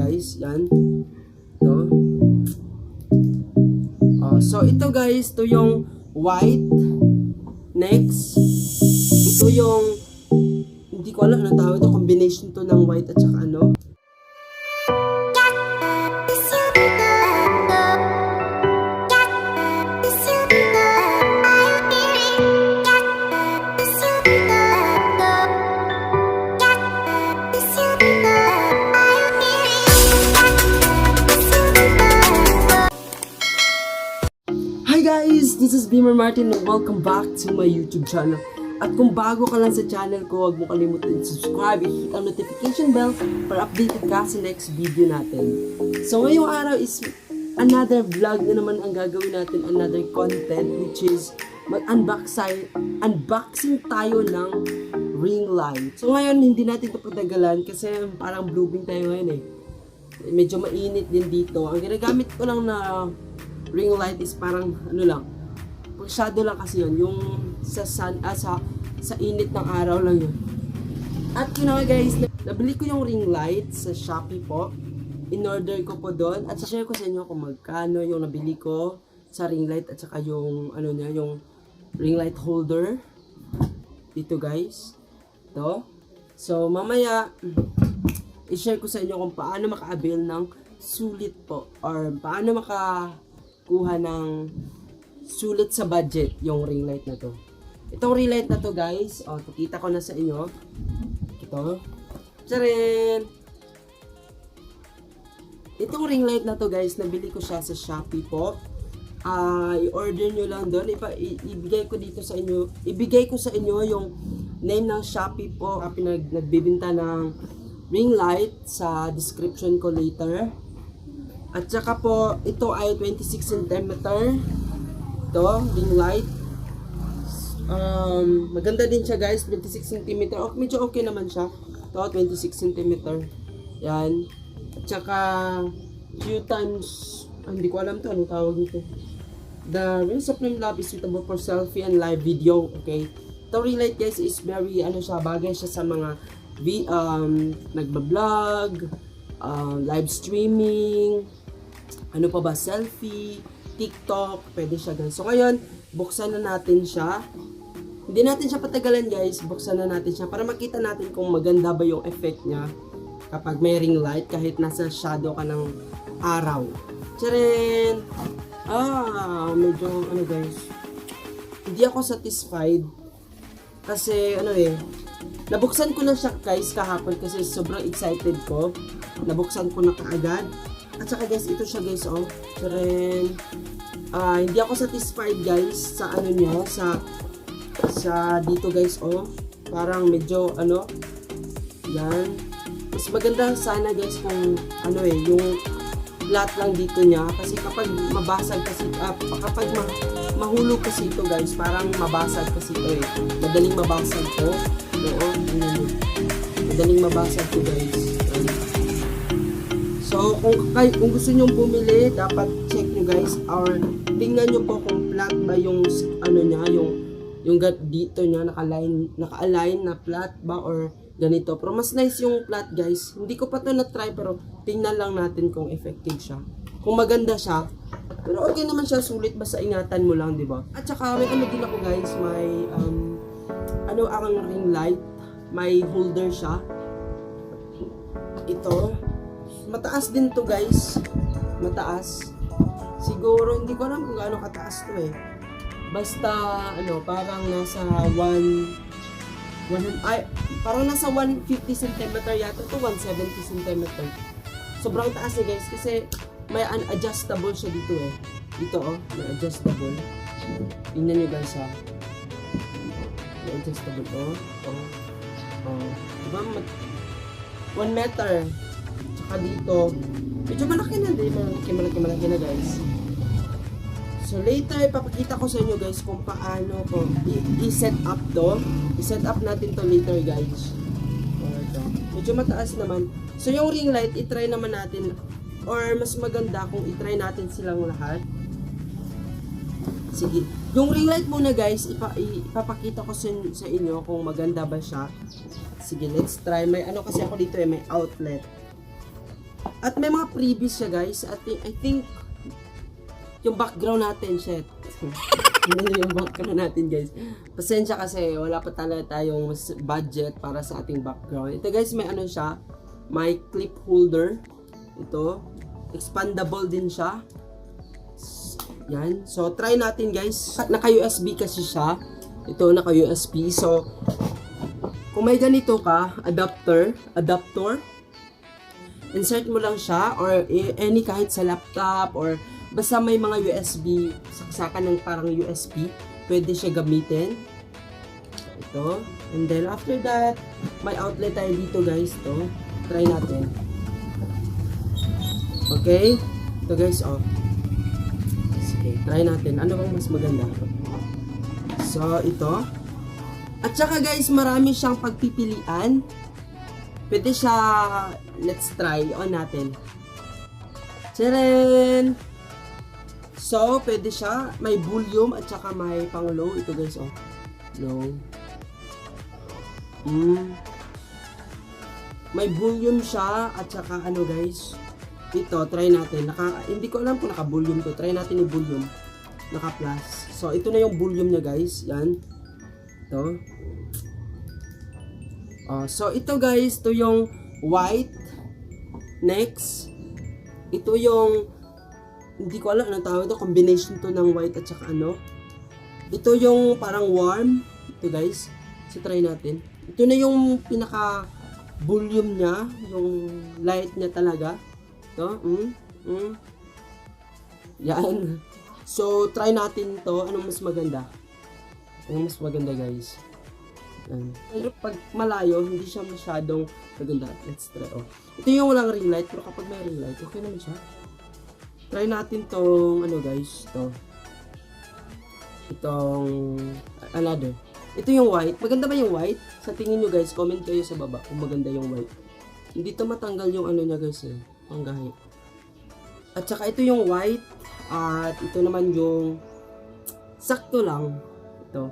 guys. Yan. Ito. So ito guys, ito yung white. Next, ito yung, hindi ko alam anong tawag ito, combination to ng white at saka ano. Hi guys! This is Beamer Martin and welcome back to my YouTube channel. At kung bago ka lang sa channel ko, huwag mo kalimutan subscribe, hit ang notification bell para updated ka sa next video natin. So ngayong araw is another vlog na naman ang gagawin natin, another content which is unboxing tayo ng ring light. So ngayon hindi natin ito patagalan kasi parang blooming tayo ngayon eh. Medyo mainit din dito. Ang ginagamit ko lang na ring light is parang ano lang, shadow lang kasi yun, yung sa sun, sa init ng araw lang yun. At you know guys, nabili ko yung ring light sa Shopee po, in-order ko po doon, at share ko sa inyo kung magkano yung nabili ko sa ring light at saka yung ano niya, yung ring light holder dito guys, ito. So mamaya i-share ko sa inyo kung paano maka-avail ng sulit po, or paano kuha ng sulit sa budget yung ring light na to. Itong ring light na to guys, pakita ko na sa inyo. Ito. Tcharin! Itong ring light na to guys, nabili ko siya sa Shopee po. I-order nyo lang doon. Ibigay ko dito sa inyo. Ibigay ko sa inyo yung name ng Shopee po. Nagbibinta ng ring light sa description ko later. At saka po, ito ay 26 cm. Ito, ring light. Maganda din siya guys, 26 cm. Medyo okay naman siya. Ito, 26 cm. Yan. At saka, few times, hindi ko alam to, anong tawag nito. The ring supreme lab is suitable for selfie and live video. Okay. Ito ring light guys is very, bagay siya sa mga nagbablog, live streaming, ano pa ba, selfie, TikTok, pwede siya guys. So ngayon, buksan na natin siya. Hindi natin siya patagalan guys, buksan na natin siya para makita natin kung maganda ba yung effect niya kapag may ring light kahit nasa shadow ka ng araw. Tcharin! Medyo guys, hindi ako satisfied kasi nabuksan ko na siya guys kahapon kasi sobrang excited ko. Nabuksan ko na kaagad. At saka guys, ito siya guys, Tcharin! Hindi ako satisfied guys sa niya, sa dito guys, parang medyo yan. Mas maganda sana guys kung yung flat lang dito niya kasi kapag mabasag kasi, kapag mahulog kasi ito guys, parang mabasag kasi ito madaling mabasag to. Madaling mabasag to guys. So, kung gusto nyo bumili, dapat check nyo guys, or tingnan nyo po kung flat ba yung, niya, yung dito niya, naka-align na flat ba, or ganito. Pero mas nice yung flat guys. Hindi ko pa to na-try, pero tingnan lang natin kung effective siya. Kung maganda siya, pero okay naman siya, sulit, basta ingatan mo lang, di ba? At saka, may din ako guys, may, ang ring light, may holder siya. Ito. Mataas din to guys. Mataas. Siguro hindi ko alam kung gaano kataas to Basta parang nasa parang nasa 150 cm yata to, 170 cm. Sobrang taas guys kasi may adjustable siya dito Dito may adjustable. Tingnan niyo guys May adjustable diba? 1 meter. Dito, medyo malaki na din, malaki na guys. So later, ipapakita ko sa inyo guys kung paano ko i-set up to. I-set up natin to later guys. Medyo mataas naman. So yung ring light, i-try naman natin, or mas maganda kung i-try natin silang lahat. Sige, yung ring light muna guys, ipapakita ko sa inyo kung maganda ba siya. Sige, let's try. May kasi ako dito may outlet. At may mga previous siya guys. I think yung background natin, shit. Hindi yung background natin guys. Pasensya kasi wala pa talaga tayong budget para sa ating background. Ito guys, may ano siya, may clip holder. Ito, expandable din siya. Yan. So, try natin guys. Naka-USB kasi siya. Ito, naka-USB. So, kung may ganito ka, adapter, insert mo lang siya or any kahit sa laptop or basta may mga USB, saksakan ng parang USB, pwede siya gamitin. Ito. And then after that, may outlet tayo dito guys. Ito. Try natin. Okay. Ito guys, oh. Sige, try natin. Ano bang mas maganda? So, ito. At saka guys, marami siyang pagpipilian. Pwede siya, let's try on natin. Tcharan! So, pwede siya, may volume at saka may pang low. Ito guys, oh. Low. May volume siya at saka ano guys. Ito, try natin. Hindi ko alam kung naka-volume to. Try natin yung volume. Naka-plus. So, ito na yung volume niya guys. Yan. Ito. So, ito guys, ito yung white. Next. Ito yung hindi ko alam anong tawag ito, combination to ng white at saka ano. Ito yung parang warm. Ito guys. So try natin. Ito na yung pinaka volume niya, yung light niya talaga. Ito, Yan. So try natin to. Anong mas maganda? Anong mas maganda guys? Yan. Pero pag malayo, hindi siya masyadong maganda. Let's try. Oh. Ito yung walang ring light, pero kapag may ring light, okay naman siya. Try natin tong ano guys, itong another. Ito yung white. Maganda ba yung white? Sa tingin nyo guys, comment kayo sa baba kung maganda yung white. Hindi to matanggal yung ano niya guys eh, panggahi. At saka ito yung white at ito naman yung sakto lang. Ito.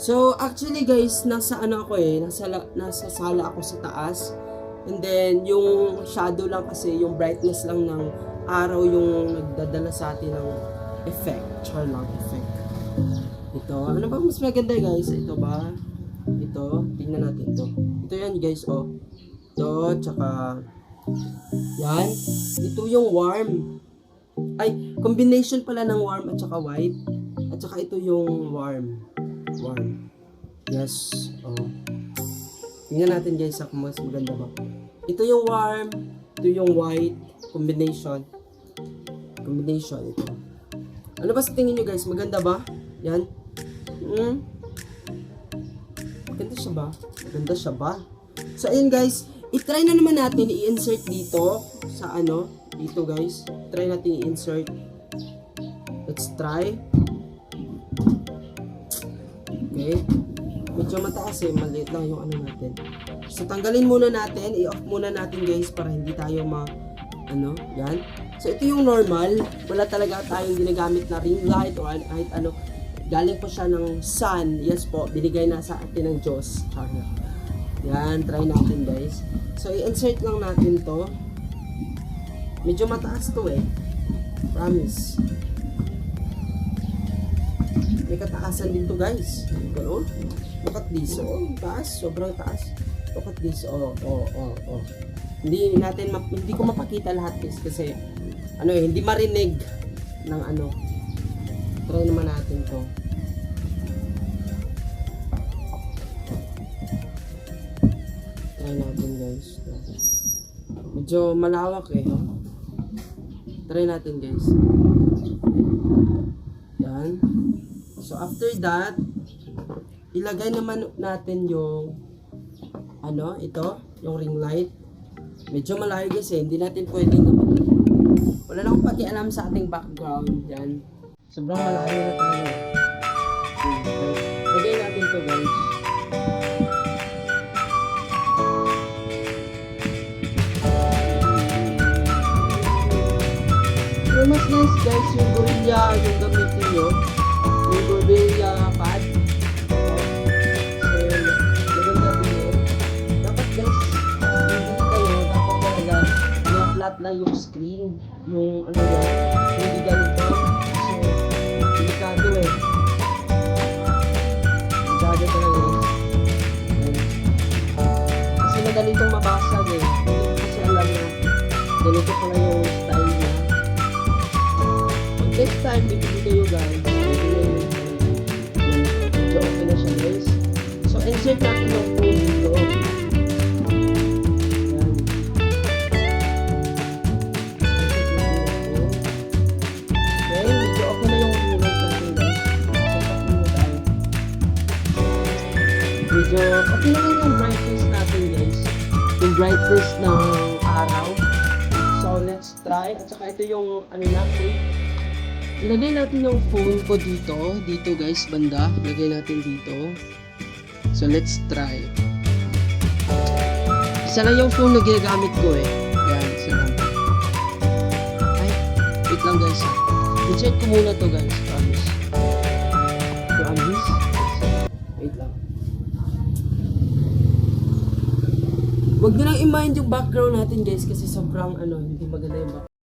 So actually guys, nasa ano ako eh, nasa sala ako sa taas. And then, yung shadow lang kasi, yung brightness lang ng araw yung nagdadala sa atin ng effect. Char lang, effect. Ito. Ano ba mas maganda guys? Ito ba? Ito. Tingnan natin ito. Ito yan guys, oh. Ito, tsaka yan. Ito yung warm. Ay, combination pala ng warm at saka white. At saka ito yung warm. Warm. Yes. Oh. Tingnan natin guys kung mas maganda ba. Ito yung warm, ito yung white, combination. Combination ito. Ano ba sa tingin nyo guys? Maganda ba? Yan. Maganda siya ba? Maganda siya ba? So ayun guys, i-try na naman natin i-insert dito sa ano, dito guys. Try natin i-insert. Let's try. Okay. Medyo mataas eh, maliit lang yung ano natin. So tanggalin muna natin, i-off muna natin guys para hindi tayo yan. So ito yung normal, wala talaga tayong ginagamit na ring light o kahit ano. Galing po siya ng sun, yes po, binigay na sa atin ng Diyos. Yan, try natin guys. So i-insert lang natin to. Medyo mataas to eh, promise. May kataasan din to guys. Ito, look at this, oh, taas, sobrang taas. Look at this, oh. Hindi ko mapakita lahat guys kasi hindi marinig ng ano. Try naman natin to. Try natin guys. Medyo malawak eh. Try natin guys. Yan. So after that, ilagay naman natin yung ito, yung ring light. Medyo malayo guys eh, hindi natin pwedeng wala lang akong pakialam sa ating background. Yan. Sobrang malayo na tayo. Lagay natin to guys. So mas nice guys yung Gorilla yung gamitin nyo. Yung Gorilla pad. So maganda din yun. Dapat guys, hindi kayo flat lang yung screen. Yung ano yan, hindi ganito. Kasi, delikado eh. Delikado talaga eh. Kasi madali itong mabasag eh. Hindi ko kasi alam na ganito pala yung style niya. Pag next time, bibili kayo guys. Medyo okay na siya guys. So, insert natin yung phone dito. Medyo okay naman yung brightness natin guys. Yung brightness ng araw. So let's try. At saka ito yung ano natin. Ilagay natin yung phone ko dito. Dito guys, banda. Ilagay natin dito. So let's try. Isa lang yung phone na ginagamit ko eh. Yan, isa lang. Ay, wait lang guys ha. I-check ko muna to guys. Promise. Promise. Wait lang. Huwag nyo lang i-mind yung background natin guys kasi sobrang ano, hindi maganda yung background.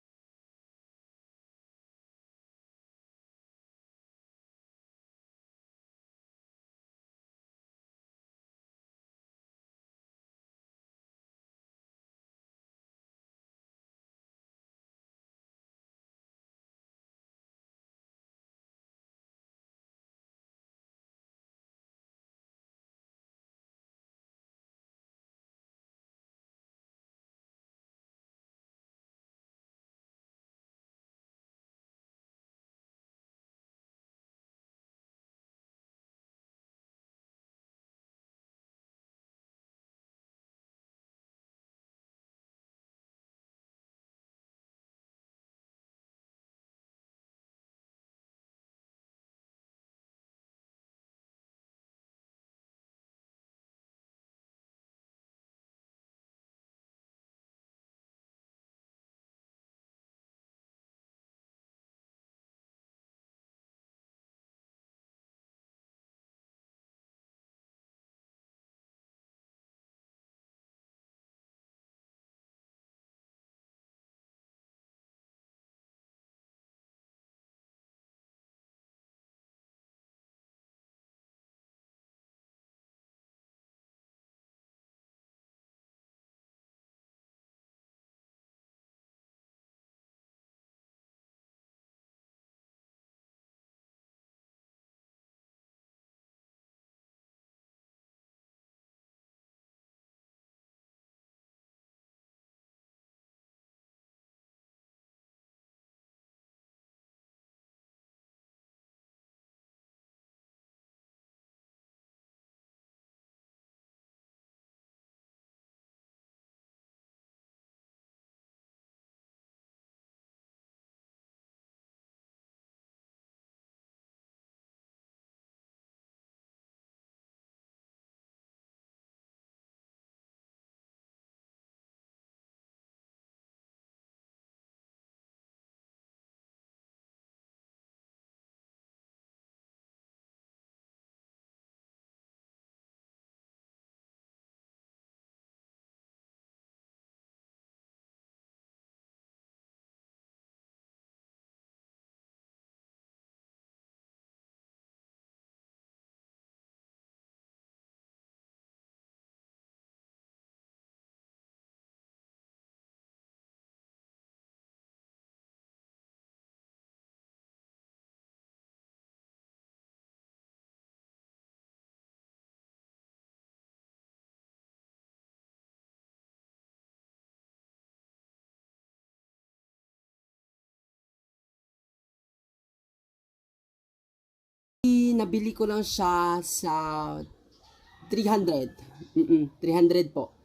Nabili ko lang siya sa 300. 300 po.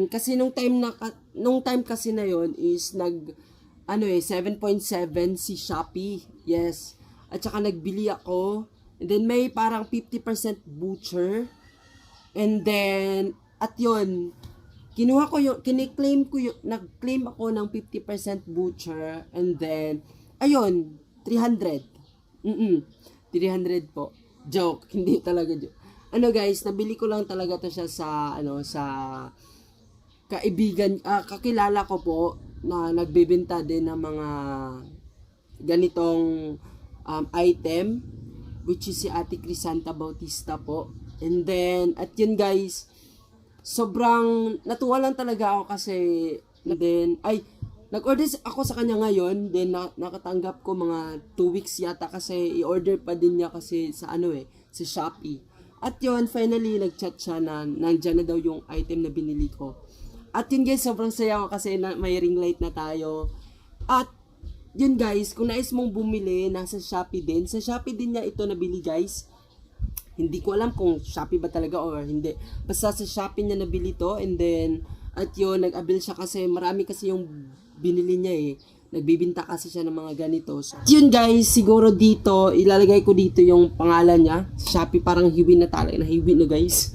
Kasi nung time kasi na yon is ano 7.7 si Shopee. Yes. At saka nagbili ako. And then may parang 50% butcher. And then at yon kinuha ko yung nag-claim ako ng 50% butcher and then ayun 300. 300 po. Joke, hindi talaga joke. Ano guys, nabili ko lang talaga to siya sa kakilala ko po. na nagbebenta din ng mga ganitong item, which is si Ate Crisanta Bautista po. And then, at yun guys, sobrang natuwa lang talaga ako kasi, and then, nag-order ako sa kanya ngayon, then nakatanggap ko mga 2 weeks yata kasi i-order pa din niya kasi sa sa Shopee. At yun, finally, nag-chat siya na nandyan na daw yung item na binili ko. At yun guys, sobrang saya ko kasi may ring light na tayo. At yun guys, kung nais mong bumili, nasa Shopee din. Sa Shopee din niya ito nabili guys. Hindi ko alam kung Shopee ba talaga or hindi. Basta sa Shopee niya nabili to. And then, at yun, nag-abil siya kasi marami kasi yung binili niya eh. Nagbibinta kasi siya ng mga ganito. So, yun guys, siguro dito, ilalagay ko dito yung pangalan niya. Sa Shopee parang hiwi na talaga. Nahiwi na guys.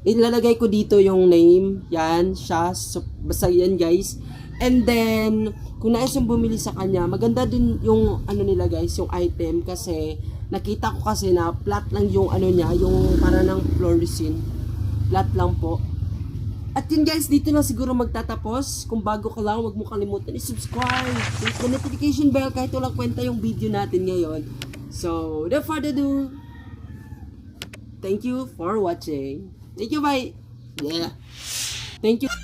Ilalagay ko dito yung name. Yan, siya. So, basta yan guys. And then, kung nais yung bumili sa kanya, maganda din yung nila guys, yung item kasi nakita ko kasi na flat lang yung niya, yung para ng fluorescein. Flat lang po. At yun guys, dito na siguro magtatapos. Kung bago ka lang, huwag mo kalimutan i-subscribe. Hit the notification bell kahit walang kwenta yung video natin ngayon. So, without further ado, thank you for watching. Thank you, bye. Yeah. Thank you.